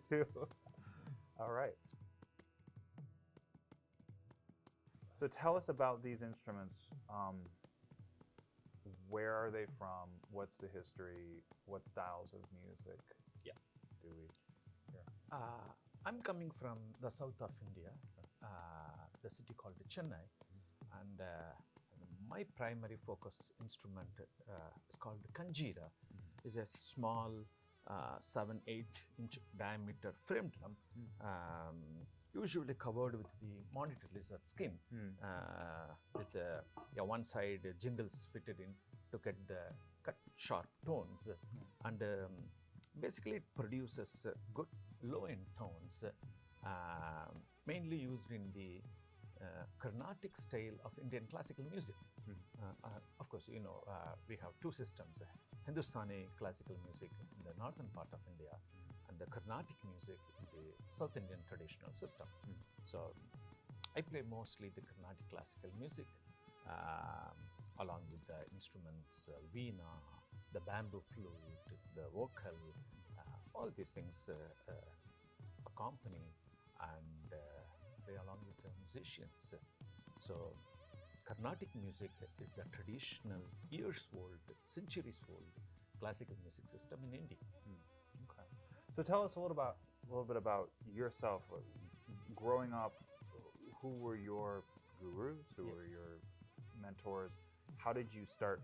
too. All right. So tell us about these instruments. Where are they from? What's the history? What styles of music Yeah. do we hear? I'm coming from the south of India, the city called Chennai, and my primary focus instrument is called kanjira. Is a small 7-8 inch diameter frame drum, usually covered with the monitor lizard skin, with one side jingles fitted in to get the cut sharp tones, and basically it produces good low-end tones, mainly used in the Carnatic style of Indian classical music. Of course, we have two systems, Hindustani classical music in the northern part of India and the Carnatic music in the South Indian traditional system. So I play mostly the Carnatic classical music along with the instruments, veena, the bamboo flute, the vocal, all these things accompany and play along with the musicians. So Carnatic music is the traditional, years old, centuries old classical music system in India. Okay. So tell us a little bit about yourself. Growing up, who were your gurus? Who were your mentors? How did you start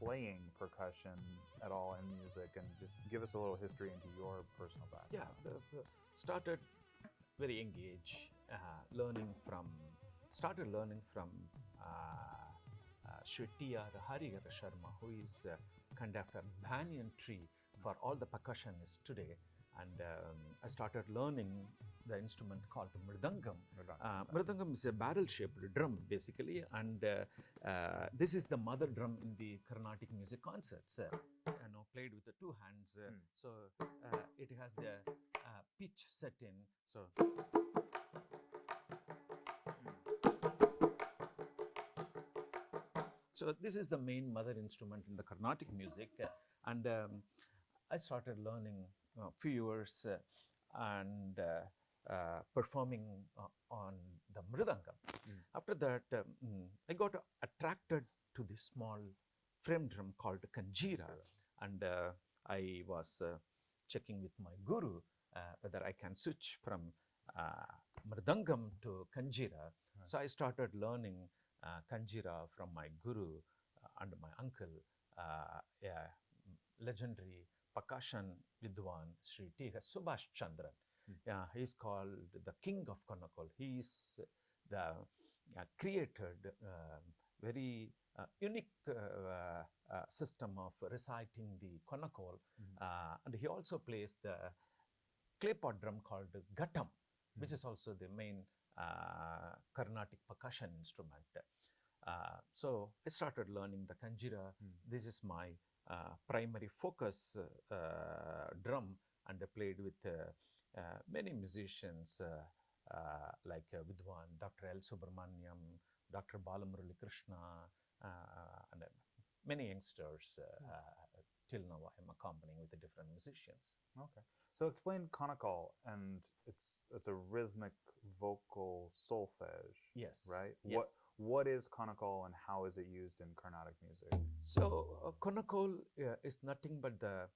playing percussion at all in music? And just give us a little history into your personal background. Yeah, started very engaged, started learning from Shetiyar Harihara Sharma, who is kind of a banyan tree for all the percussionists today. And I started learning the instrument called mridangam. Mridangam is a barrel-shaped drum, basically, and this is the mother drum in the Carnatic music concerts. Played with the two hands, so it has the pitch set in. So this is the main mother instrument in the Carnatic music, and I started learning a few years and performing on the mridangam. After that, I got attracted to this small frame drum called kanjira, and I was checking with my guru whether I can switch from mridangam to kanjira. So I started learning kanjira from my guru and my uncle, legendary percussion vidwan Sri T. Subhash Chandran. He's called the king of Konnakol. He is the created very unique system of reciting the Konnakol, and he also plays the clay pot drum called ghatam, which is also the main Carnatic percussion instrument. So I started learning the kanjira. This is my primary focus drum, and I played with many musicians like Vidwan, Dr. L. Subramaniam, Dr. Balamurali Krishna, and many youngsters. Till now, I am accompanying with the different musicians. Okay. So explain Konnakol, and it's a rhythmic vocal solfege. Yes. Right? Yes. What is Konnakol and how is it used in Carnatic music? So Konnakol is nothing but the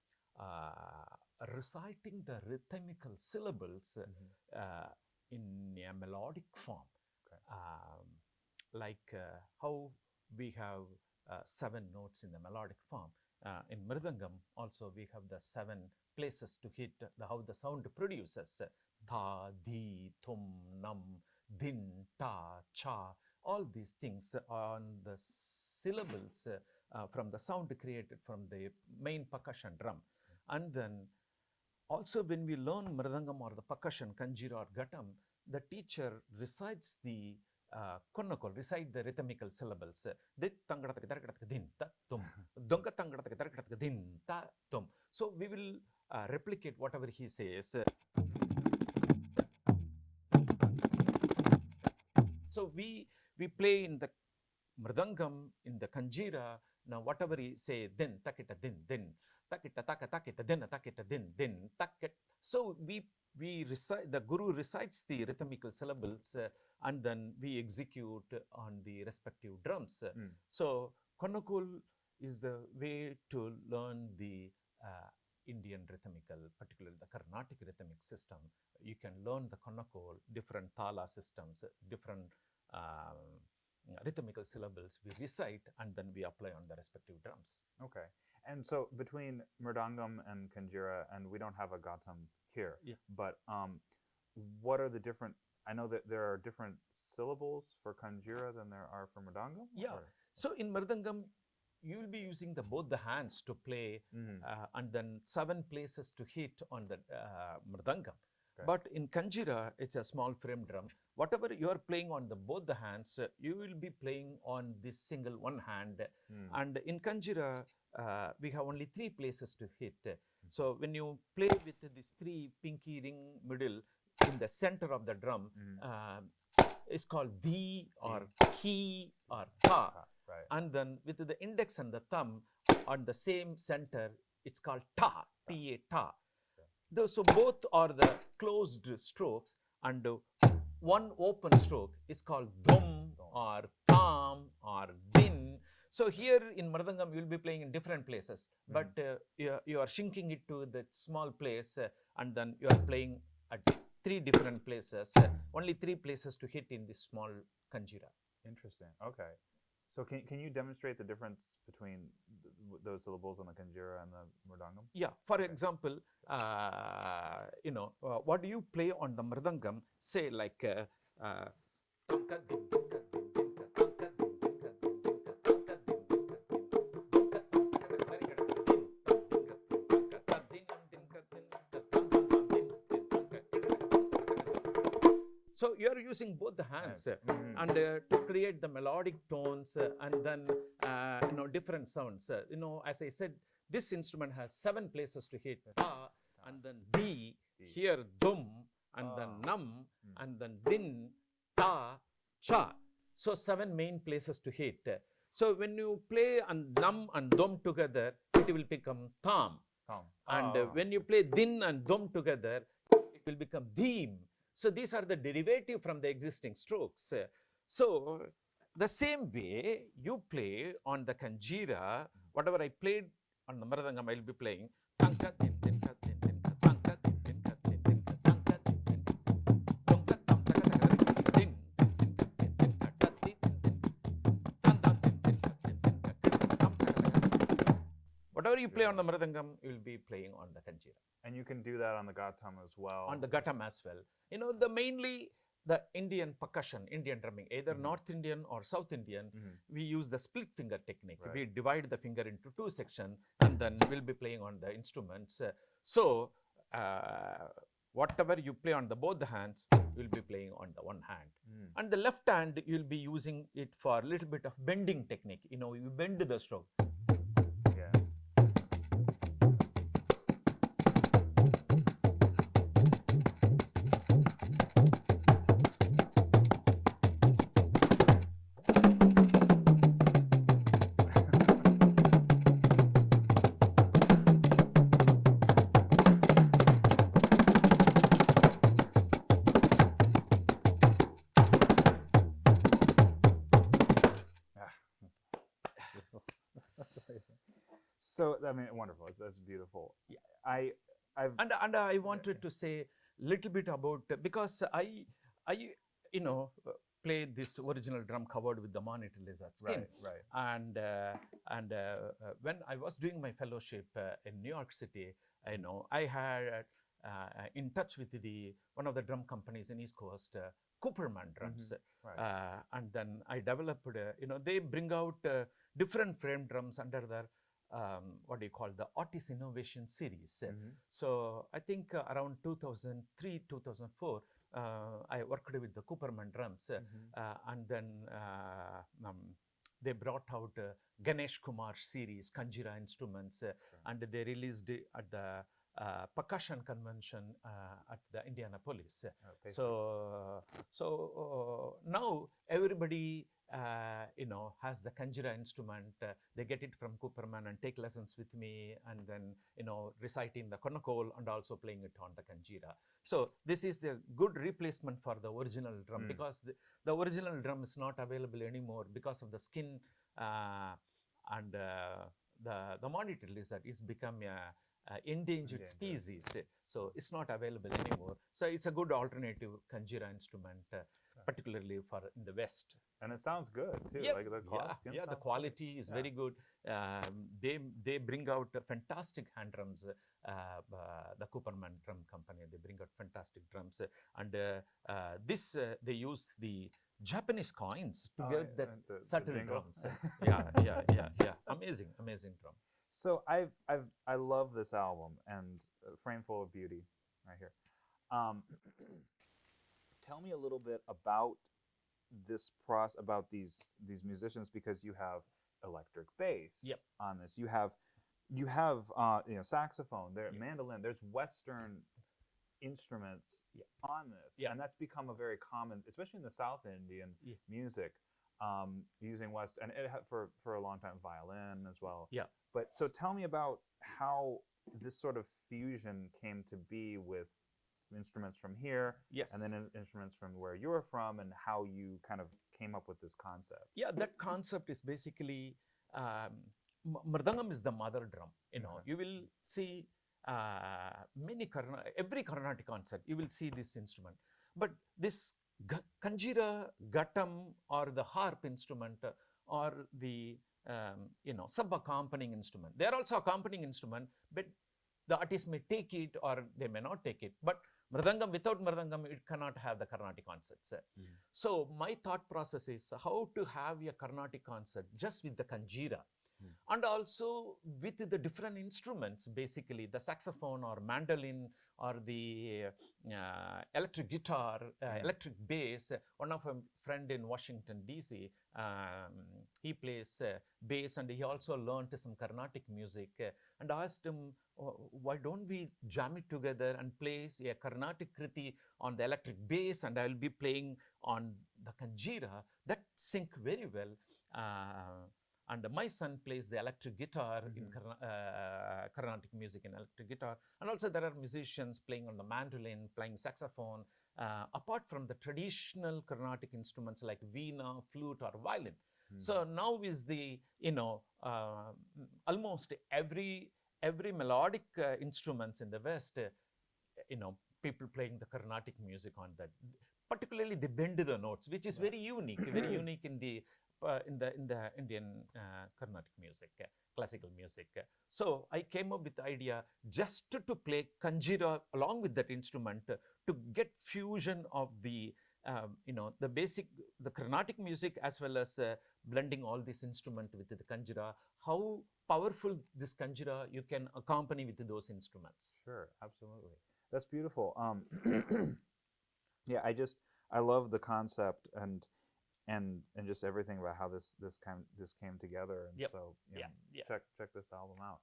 reciting the rhythmical syllables in a melodic form. Like how we have 7 notes in the melodic form. In mridangam also we have the 7 places to hit how the sound produces. Tha, di, thum, nam, din, ta, cha. All these things on the syllables from the sound created from the main percussion drum. And then also when we learn mridangam or the percussion, kanjira or ghatam, the teacher recites the Konnakol, recite the rhythmical syllables. Dit tangadataka darakataka din ta tum. Donga tangadataka darakataka din ta tum. So we will replicate whatever he says. So we play in the mridangam, in the kanjira, Now whatever he say, din, takita, din, takita, taka, takita, din, takita, din, takit. So we recite, the guru recites the rhythmical syllables and then we execute on the respective drums. So Konnakol is the way to learn the Indian rhythmical, particularly the Carnatic rhythmic system. You can learn the Konnakol, different thala systems, different rhythmical syllables we recite and then we apply on the respective drums. Okay. And so between Mridangam and Kanjira, and we don't have a Gatam here, but what are the different, I know that there are different syllables for Kanjira than there are for Mridangam? Yeah. Or? So in Mridangam, you will be using both the hands to play and then 7 places to hit on the Mridangam. Okay. But in Kanjira, it's a small frame drum. Whatever you are playing on both the hands, you will be playing on this single one hand. And in Kanjira, we have only 3 places to hit. So when you play with these 3 pinky ring middle in the center of the drum, it's called di or ki or ta. Right. And then with the index and the thumb on the same center, it's called ta, ta, ta. Okay. So both are the closed strokes, and one open stroke is called dum or tam or din. So here in Mridangam, you will be playing in different places, but you are shrinking it to the small place, and then you are playing at 3 different places, only 3 places to hit in this small Kanjira. Interesting. Okay. So can you demonstrate the difference between those syllables on the Kanjira and the Mridangam? Yeah. For example, what do you play on the Mridangam? Say like so you are using both the hands and to create the melodic tones and then different sounds. As I said, this instrument has 7 places to hit ta and then di, here dum and then nam and then din, ta, cha. So 7 main places to hit. So when you play and nam and dum together, it will become tam. And when you play din and dum together, it will become dim. So these are the derivative from the existing strokes. So the same way you play on the Kanjira, whatever I played on the Mridangam, I will be playing. Whatever you play on the Mridangam, you will be playing on the Kanjira. And you can do that on the Gatam as well? On the Gatam as well. Mainly the Indian percussion, Indian drumming, either North Indian or South Indian, we use the split finger technique. Right. We divide the finger into 2 sections and then we'll be playing on the instruments. So whatever you play on both the hands, you'll be playing on the one hand. And the left hand, you'll be using it for a little bit of bending technique. You bend the stroke. So wonderful. That's beautiful. Yeah. I wanted to say a little bit about, because I played this original drum covered with the monitor lizard skin. Right. And when I was doing my fellowship in New York City, I had in touch with one of the drum companies in East Coast, Cooperman drums. Right. And then I developed, they bring out different frame drums under their what do you call the Artist Innovation Series. So I think around 2003, 2004, I worked with the Cooperman drums, and then they brought out Ganesh Kumar series, Kanjira instruments, and they released it at the percussion convention at the Indianapolis. Thank Now everybody has the kanjira instrument. They get it from Cooperman and take lessons with me, and then reciting the Konnakol and also playing it on the kanjira. So this is the good replacement for the original drum, because the original drum is not available anymore because of the skin and the monitor lizard is become a endangered species. So it's not available anymore. So it's a good alternative kanjira instrument, particularly for in the West. And it sounds good too. Yep. Like The quality is very good. They bring out fantastic hand drums. The Cooperman Drum Company, they bring out fantastic drums, and this they use the Japanese coins to get that subtle drums. Amazing drum. So I love this album, and Frame Full of Beauty right here. Tell me a little bit about this process, about these musicians, because you have electric bass on this. You have saxophone, mandolin. There's Western instruments on this, and that's become a very common, especially in the South Indian music, using West, and for a long time violin as well. But so tell me about how this sort of fusion came to be with instruments from here, and then instruments from where you're from, and how you kind of came up with this concept. That concept is basically mridangam is the mother drum. You will see every Carnatic concert, you will see this instrument. But this kanjira, ghattam, or the harp instrument, or the sub-accompanying instrument, they are also accompanying instrument, but the artist may take it or they may not take it. But mridangam, without mridangam, it cannot have the Carnatic concerts. So my thought process is how to have a Carnatic concert just with the kanjira, and also with the different instruments, basically the saxophone or mandolin or the electric guitar, electric bass. One of a friend in Washington DC, he plays bass, and he also learned some Carnatic music, and I asked him, why don't we jam it together and play a Carnatic kriti on the electric bass, and I'll be playing on the kanjira. That sync very well. And my son plays the electric guitar in Carnatic music in electric guitar. And also there are musicians playing on the mandolin, playing saxophone, apart from the traditional Carnatic instruments like veena, flute, or violin. So now is the, almost every melodic instruments in the West, people playing the Carnatic music on that. Particularly they bend the notes, which is very unique in the Indian Carnatic music, classical music. So I came up with the idea just to play kanjira along with that instrument, to get fusion of the the basic, the Carnatic music, as well as blending all this instrument with the kanjira. How powerful this kanjira you can accompany with those instruments. Sure, absolutely. That's beautiful. I love the concept and just everything about how this came together. And so check this album out.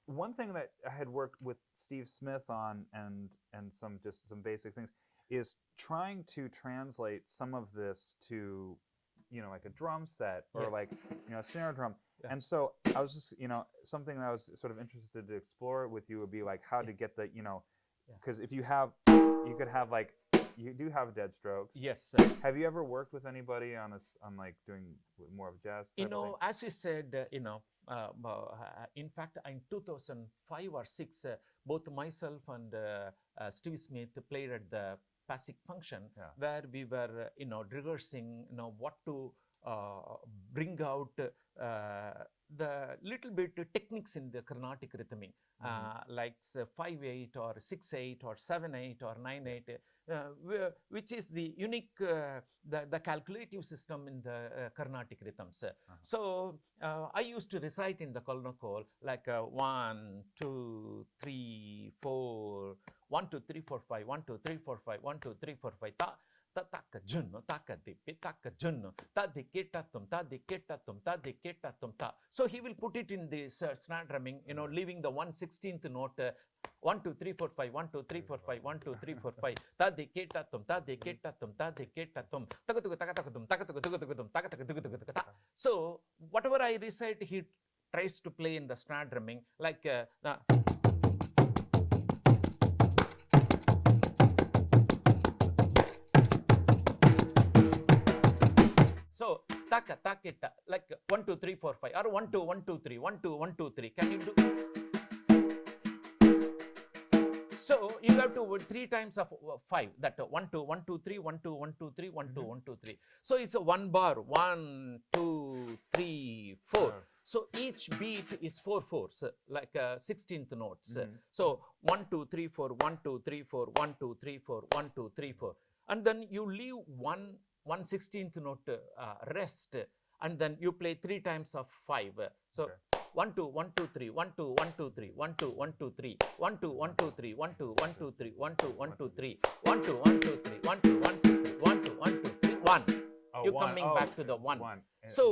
One thing that I had worked with Steve Smith on, and some basic things, is trying to translate some of this to like a drum set, or like a snare drum. And so I was just something that I was sort of interested to explore with you would be like how to get the because if you could have like, you do have dead strokes. Yes. Have you ever worked with anybody on like doing more of jazz? As we said, in fact, in 2005 or 6, both myself and Steve Smith played at the Pasik function, where we were, rehearsing, what to bring out the little bit techniques in the Carnatic rhythmic, like 5/8 or 6/8 or 7/8 or 9/8, which is the unique, the calculative system in the Carnatic rhythms. So I used to recite in the Konnakol like 1, 2, 3, 4, 1, 2, 3, 4, 5, 1, 2, 3, 4, 5, 1, 2, 3, 4, 5. taka junno, taka dipi, taka junno, ta diketatum, ta diketatum, ta diketatum, ta. So he will put it in this snare drumming, leaving the 1/16th note. 1 2 3 4 5 1 2 3 4 5 1 2 3 4 5 ta diketatum, ta diketatum, ta diketatum, takatuku takatakum, takatuku tukutukum, takatuku tukutukum, ta. So whatever I recite, he tries to play in the snare drumming like. So taka takita like 1 2 3 4 5 or 1 2 1 2 3 1 2 1 2 3. Can you do? So you have to 3 times of 5. That 1 2 1 2 3 1 2 1 2 3 1 2 1 2 3. So it's a 1 bar 1 2 3 4. So each beat is 4 fours, like 16th notes. So 1 2 3 4 1 2 3 4 1 2 3 4 1 2 3 4, and then you leave 1/16th note rest, and then you play 3 times of 5. So 1 2 1 2 3 1 2 1 2 3 1 2 1 2 3 1 2 1 2 3 1 2 1 2 3 1 2 1 2 3 1 2 1 2 3 1 2 1 2 3 1 2 1 2 3 1. You're coming back to the 1. So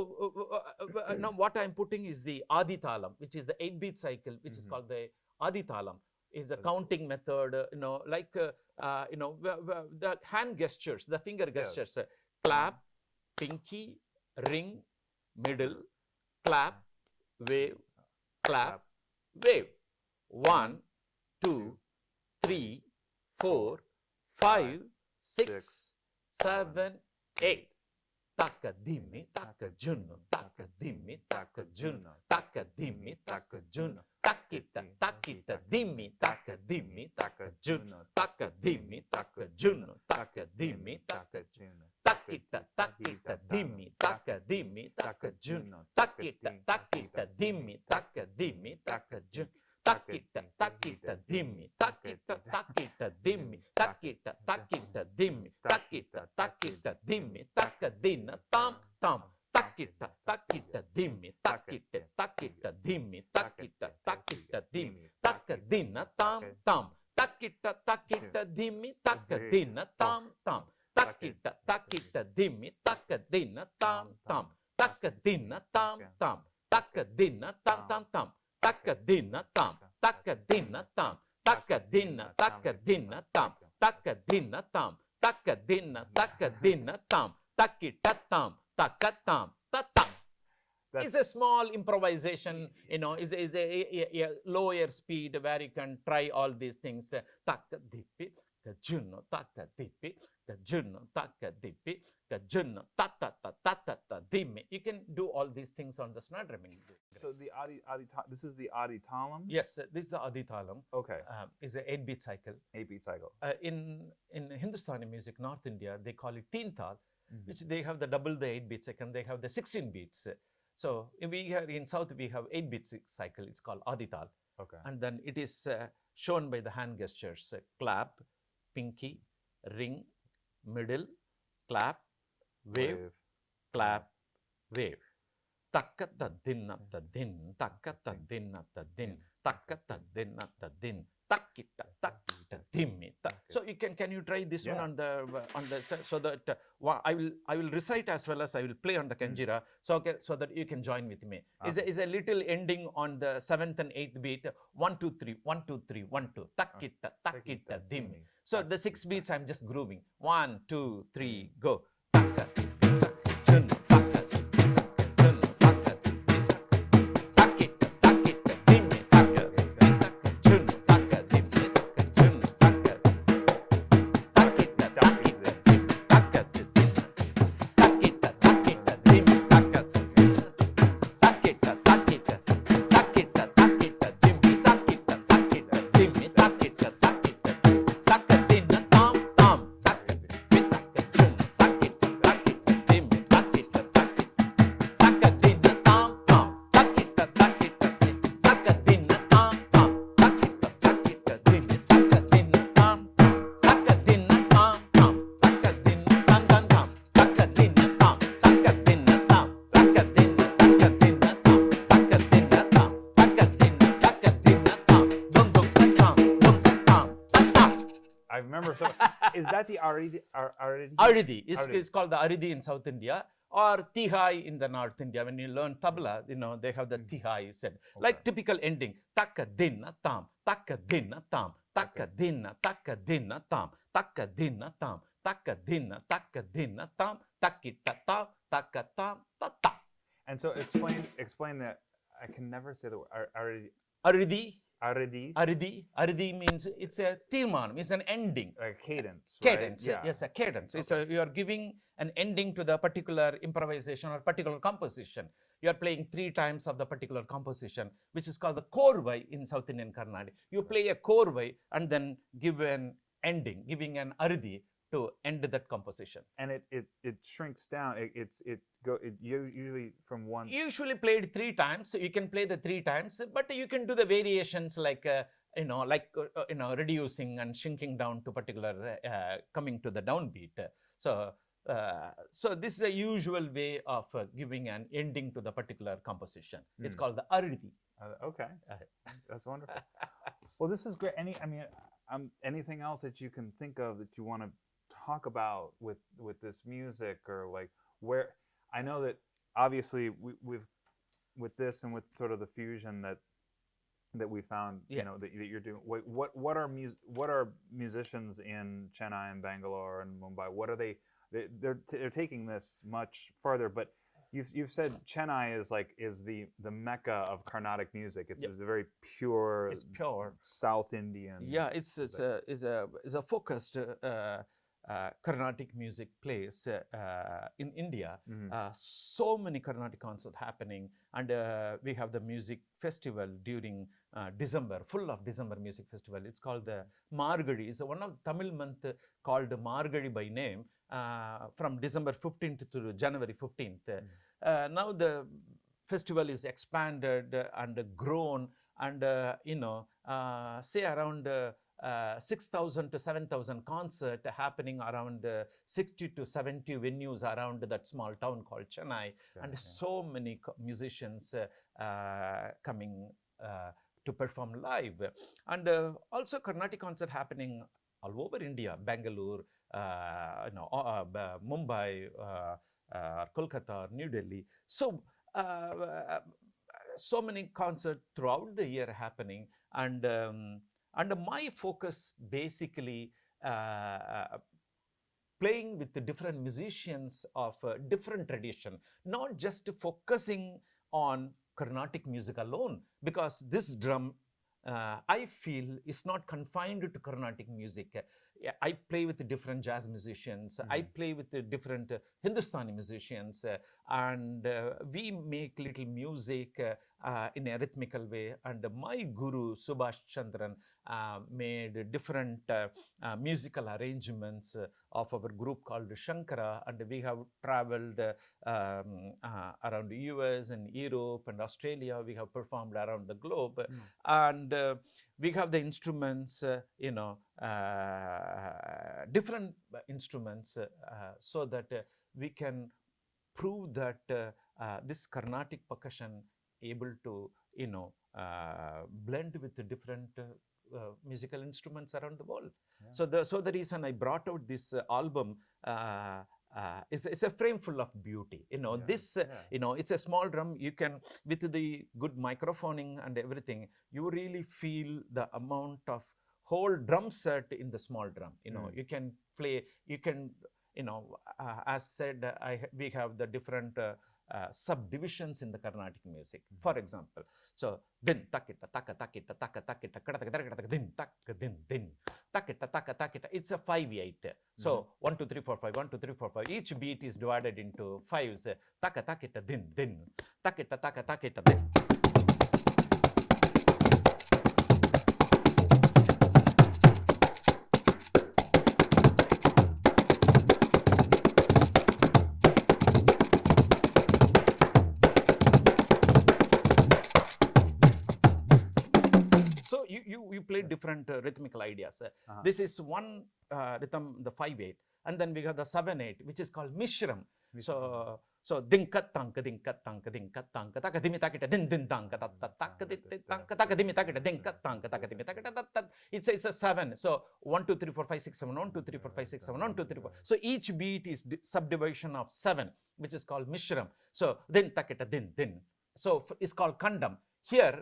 now what I'm putting is the Adithalam, which is the 8-beat cycle, which is called the Adithalam. Is a counting method, like the hand gestures, the finger gestures. Clap, pinky, ring, middle, clap, wave, clap, wave. 1 2 3 4 5 6 7 8. Taka dimmi, taka junno, taka dimmi, taka junno, taka dimmi, taka junno. Takita, takita, dimmi, taka junno, taka dimmi, taka junno, taka dimmi, taka junno. Takita, takita, dimmi, taka junno, takita, takita, dimmi, taka junno. Takita, takita, dimmi, takita, takita, dimmi, takita, takita, dimmi, takita, takita, dimmi, takadina, tam, tam. Takita, takita, dimmi, takita, takita, dimmi, takita, takita, dimmi, takadina, tam, tam. Takita, takita, dimmi, takadina, tam, tam. Takita, takita, dimmi, takadina, tam, tam. Takadina, tam, tam. Takadina, tam, tam, tam. Takadina tam, takadina tam, takadina, takadina tam, takadina tam, takadina, takadina tam, takita tam, takatam, tatam. It's a small improvisation, is a lower speed where you can try all these things. Takadipi, kajunno, takadipi, kajunno, takadipi, kajunno, ta-ta-ta-ta-ta-ta, dimmi. You can do all these things on the snare drumming. So the this is the Adithalam? Yes, this is the Adithalam. Okay. It's an 8-beat cycle. 8-beat cycle. In Hindustani music, North India, they call it Teen Tal, which they have the double the 8-beat cycle, they have the 16 beats. So in South, we have 8-beat cycle. It's called Adital. Okay. And then it is shown by the hand gestures. Clap, pinky, ring, middle, clap, wave, clap, wave. Takata dinna ta din, takata dinna ta din, takata dinna ta din, takita, takita, dimmi. So you can you try this one on the so that I will recite as well as I will play on the kanjira. So so that you can join with me. Is a little ending on the 7th and 8th beat. 1 2 3 1 2 3 1 2 takita, takita, dimmi. So the 6 beats I'm just grooving. 1 2 3 go. I remember some. Is that the Aridi? Aridi. Aridi. It's called the Aridi in South India, or Tihai in the North India. When you learn tabla, they have the Tihai said. Like typical ending. Taka dinna tam, taka dinna tam, taka dinna tam, taka dinna tam, taka dinna tam, takita tam, taka tam, ta ta. And so explain that. I can never say the word Aridi. Aridi. Aridi means it's a tirmanam, it's an ending. A cadence. Cadence, right? yes, a cadence. Okay. You are giving an ending to the particular improvisation or particular composition. You are playing 3 times of the particular composition, which is called the korvai in South Indian Carnatic. You play a korvai and then give an ending, giving an aridi to end that composition. And it shrinks down. It usually from one. Usually played 3 times. So you can play the 3 times, but you can do the variations like reducing and shrinking down to particular coming to the downbeat. So this is a usual way of giving an ending to the particular composition. It's called the aridi. Okay, that's wonderful. Well, this is great. Anything else that you can think of that you want to talk about with this music, or like where I know that obviously with this and with sort of the fusion that we found, that you're doing. What are musicians in Chennai and Bangalore and Mumbai? What are they're taking this much further, but you've said Chennai is the mecca of Carnatic music. It's a very pure. It's pure South Indian. Yeah, it's a focused Carnatic music place in India. So many Carnatic concerts happening, and we have the music festival during December, full of December music festival. It's called the Margadi. It's one of the Tamil month called Margadi by name, from December 15th to January 15th. Now the festival is expanded and grown, and say around 6,000 to 7,000 concerts happening around 60 to 70 venues around that small town called Chennai, and so many musicians coming to perform live. And also Carnatic concert happening all over India, Bangalore, Mumbai, Kolkata, New Delhi. So so many concerts throughout the year happening, and my focus basically playing with the different musicians of different tradition, not just focusing on Carnatic music alone, because this drum I feel is not confined to Carnatic music. I play with different jazz musicians, I play with different Hindustani musicians, and we make little music in a rhythmical way. And my guru Subhash Chandran made different musical arrangements of our group called Shankara, and we have traveled around the US and Europe and Australia. We have performed around the globe, and we have the instruments, different instruments, so that we can prove that this Carnatic percussion able to blend with the different musical instruments around the world. So the reason I brought out this album is a frame full of beauty. This it's a small drum. You can, with the good microphoning and everything, you really feel the amount of whole drum set in the small drum. You can play, you can, as said, we have the different subdivisions in the Carnatic music. For example, so din takita taka takita taka takita kada din tak din takita taka takita. It's a 5/8. So 1 2 3 4 5 1 2 3 4 5. Each beat is divided into 5s. Taka takita din takita taka takita din. You play different rhythmical ideas. This is one rhythm, the 5/8, and then we have the 7/8, which is called Mishram. So So dinka tanka dinka tanka dinka tanka taka dimi takita din din tanka tat tat taka dit tanka taka dimi takita dinka tanka taka dimi takita tat tat. It's a 7. So 1 2 3 4 5 6 7 1 2 3 4 5 6 7 1 2 3 4. So each beat is subdivision of 7, which is called mishram. So din takita din din. So it's called kandam. Here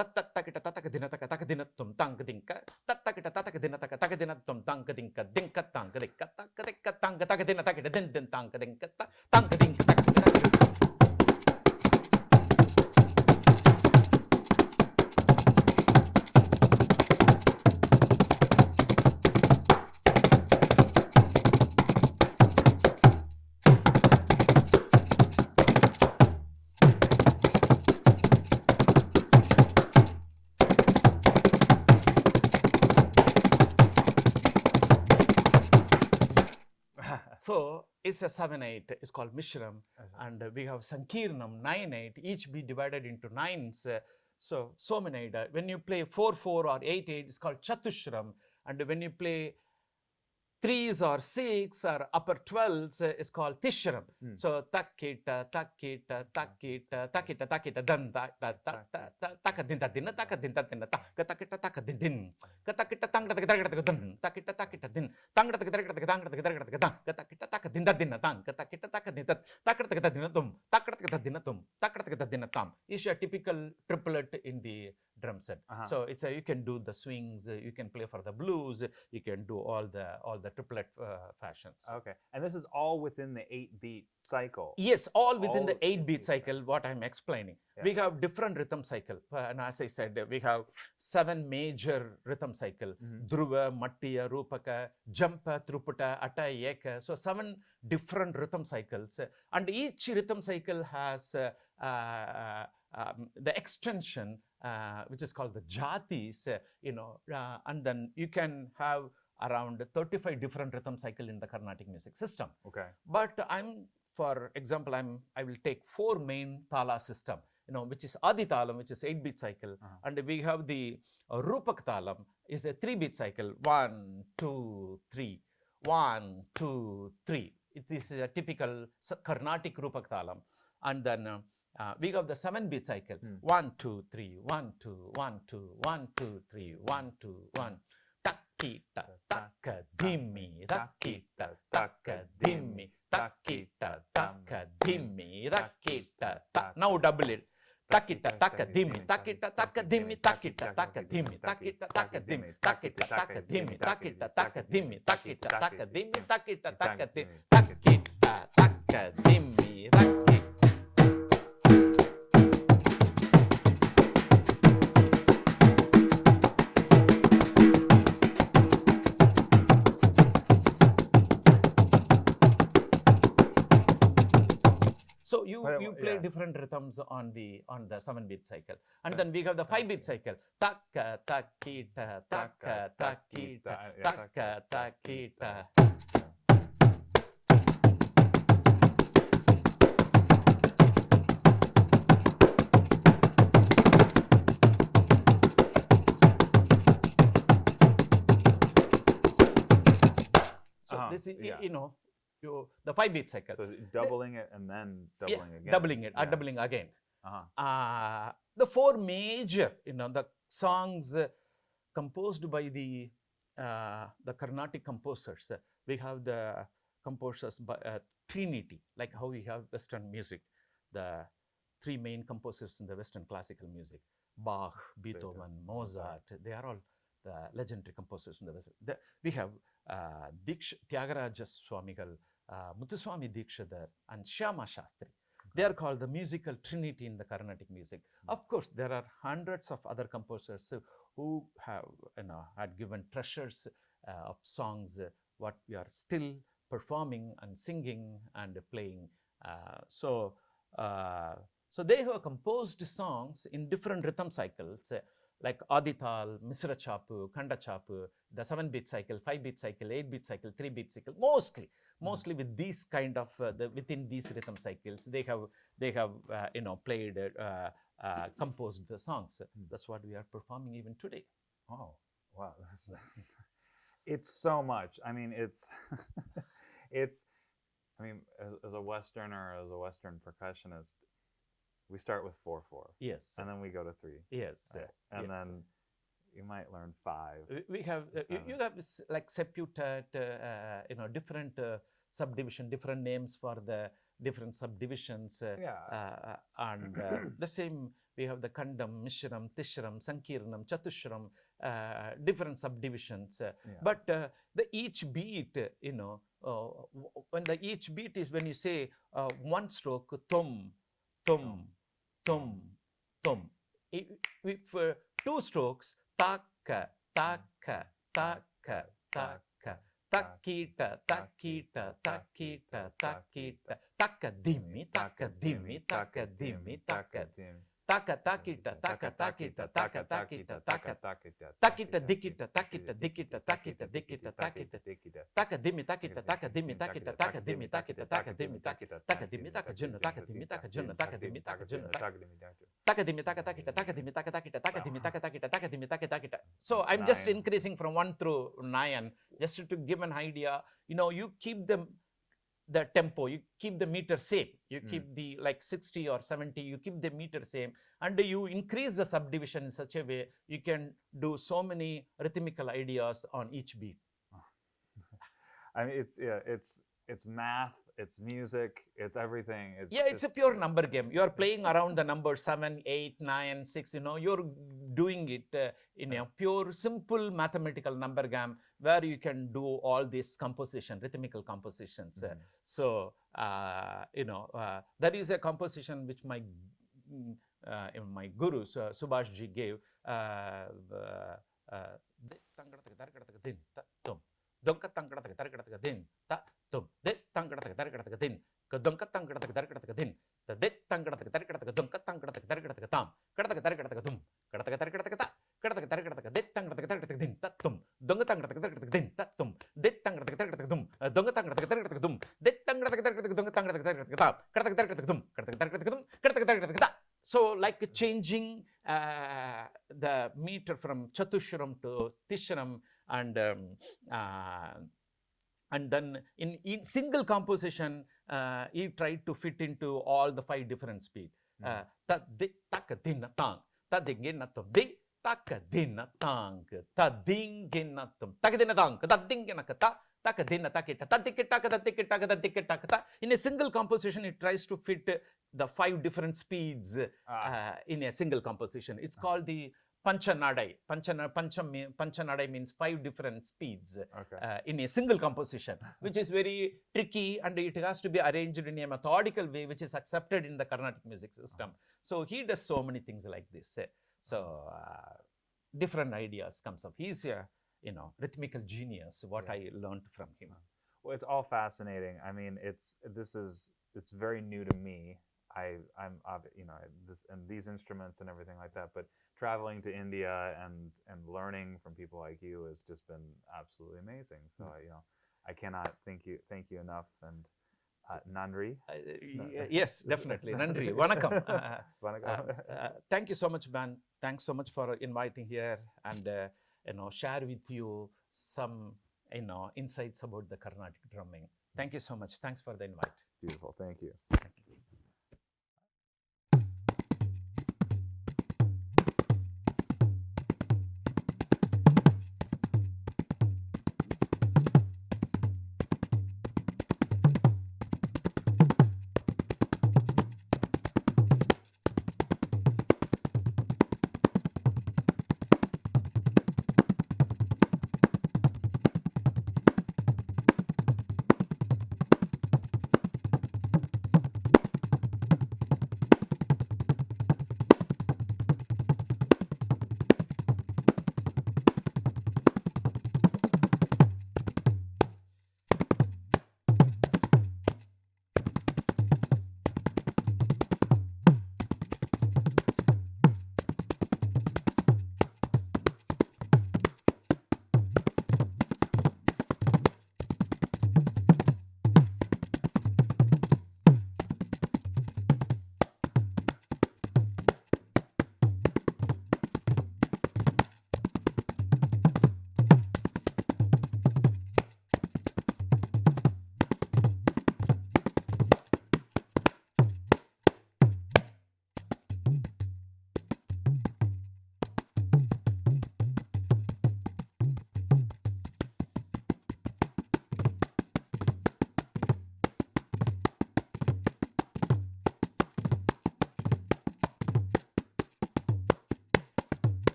tattakita tatakadina takadinatum tankadinka tattakita tatakadina takadinatum tankadinka dinka tankadinka takadinka tankadina takida din din tankadinka tankadinka takadina. So it's a 7/8. It's called Mishram, and we have Sankirnam 9/8. Each be divided into 9s. So many. When you play 4/4 or 8/8, it's called Chatushram, and when you play 3s or 6 or upper 12s, it's called Tishram. So takita takita takita takita takita dan ta ta ta ta takadinta din takadinta din takita takadin din katakita tangda takita din takita takita din tangda takita takadinta din tang katakita takadinta takita din tum takita din tam is a typical triplet in the drum set. So it's you can do the swings, you can play for the blues, you can do all the triplet fashions. Okay, and this is all within the 8-beat cycle. Yes, all within the 8-beat cycle. What I'm explaining, we have different rhythm cycle, and as I said, we have 7 major rhythm cycle: Dhruva, Mattiya, Rupaka, Jampa, Truputa, Atta, Eka. So 7 different rhythm cycles, and each rhythm cycle has the extension, which is called the jatis, and then you can have around 35 different rhythm cycle in the Carnatic music system. Okay. But for example, I will take 4 main tala system, which is Adi Talam, which is 8-beat cycle, and we have the Rupak Talam is a 3-beat cycle, 1 2 3, 1 2 3. It is a typical Carnatic Rupak Talam, and then we have the 7-beat cycle, 1 2 3, 1 2 1 2 1 2 3, 1 2 1. Takita takadimi, takita takadimi, takita takadimi, takita tak. Now double it. Takita takadimi, takita takadimi, takita takadimi, takita takadimi, takita takadimi, takita takadimi, takita takadimi, takita takadimi, takita takadimi, takita. So you play different rhythms on the 7-beat cycle, and then we have the 5-beat cycle. Taka takita taka takita taka takita. So this is the 5-beat cycle. So doubling it and then doubling again. Doubling it, doubling again. The 4 major, the songs composed by the Carnatic composers. We have the composers by Trinity, like how we have Western music. The 3 main composers in the Western classical music: Bach, Beethoven, Mozart. They are all the legendary composers in the West. We have Tyagaraja Swamigal, Muthuswami Dikshidhar, and Shyama Shastri. They are called the musical trinity in the Carnatic music. Of course, there are hundreds of other composers who have had given treasures of songs what we are still performing and singing and playing. So they have composed songs in different rhythm cycles, like Adital, Misra Chapu, Khanda Chapu, the 7-beat cycle, 5-beat cycle, 8-beat cycle, 3-beat cycle. Mostly with these kind of within these rhythm cycles, they have played composed the songs. That's what we are performing even today. Oh, wow! It's so much. I mean, it's I mean, as a Westerner, as a Western percussionist, we start with 4/4. Yes. And then we go to 3. Yes. Right? And yes. then you might learn 5. We have you have like septutet, different subdivision, different names for the different subdivisions. And the same, we have the Kandam, Mishram, Tishram, Sankirnam, Chatushram, different subdivisions. But the each beat, when the each beat is when you say one stroke, tum, tum, tum, tum. If 2 strokes, taka, taka, taka, taka, takita, takita, takita, takita, taka dimmi, taka dimmi, taka dimmi, taka dimmi. Taka takita, taka takita, taka takita, taka takita dikita, takita dikita, takita dikita, takita taka dimmi, takita, taka dimmi, takita, taka dimmi, takita, taka dimmi, takita, taka dimmi, taka junna, taka dimmi, taka junna, taka dimmi, taka junna, taka dimmi, taka takita, taka dimmi, taka takita, taka dimmi, taka takita, taka dimmi, taka takita. So I'm just increasing from 1 through 9, just to give an idea. You keep the tempo, you keep the meter same, you keep the like 60 or 70, you keep the meter same, and you increase the subdivision in such a way you can do so many rhythmical ideas on each beat. I mean, it's math, it's music, it's everything. It's a pure number game. You are playing around the number 7, 8, 9, 6. You're doing it in a pure, simple mathematical number game where you can do all these rhythmical compositions. So there is a composition which my guru Subhash ji gave. Donka tangkata tarkata din ta tum de tangkata tarkata din donka tangkata tarkata din ta de tangkata tarkata donka tangkata tarkata tam kata tarkata tum kata tarkata ta kata tarkata de tangkata tarkata din ta tum donka tangkata tarkata din ta tum de tangkata tarkata tum donka tangkata tarkata tum de tangkata tarkata donka tangkata tarkata ta kata tarkata tum kata tarkata tum kata tarkata ta. So like changing the meter from Chatushram to Tishram, and then in single composition, he tried to fit into all the 5 different speeds. Ta de taka din tang, ta dingin natum de taka din tang, ta dingin natum, taka din tang, ta dingin nakata. In a single composition, it tries to fit the 5 different speeds in a single composition. It's called the Panchanadai. Panchanadai means 5 different speeds in a single composition, which is very tricky, and it has to be arranged in a methodical way, which is accepted in the Carnatic music system. So he does so many things like this. So different ideas comes up. He's a rhythmical genius, what I learned from him. Well, it's all fascinating. I mean, it's very new to me. I'm these instruments and everything like that, but traveling to India and learning from people like you has just been absolutely amazing. So I cannot thank you enough. And Nandri. Yes, definitely. Nandri. Vanakkam. Thank you so much, Ben. Thanks so much for inviting here and share with you some insights about the Carnatic drumming. Thank you so much. Thanks for the invite. Beautiful. Thank you.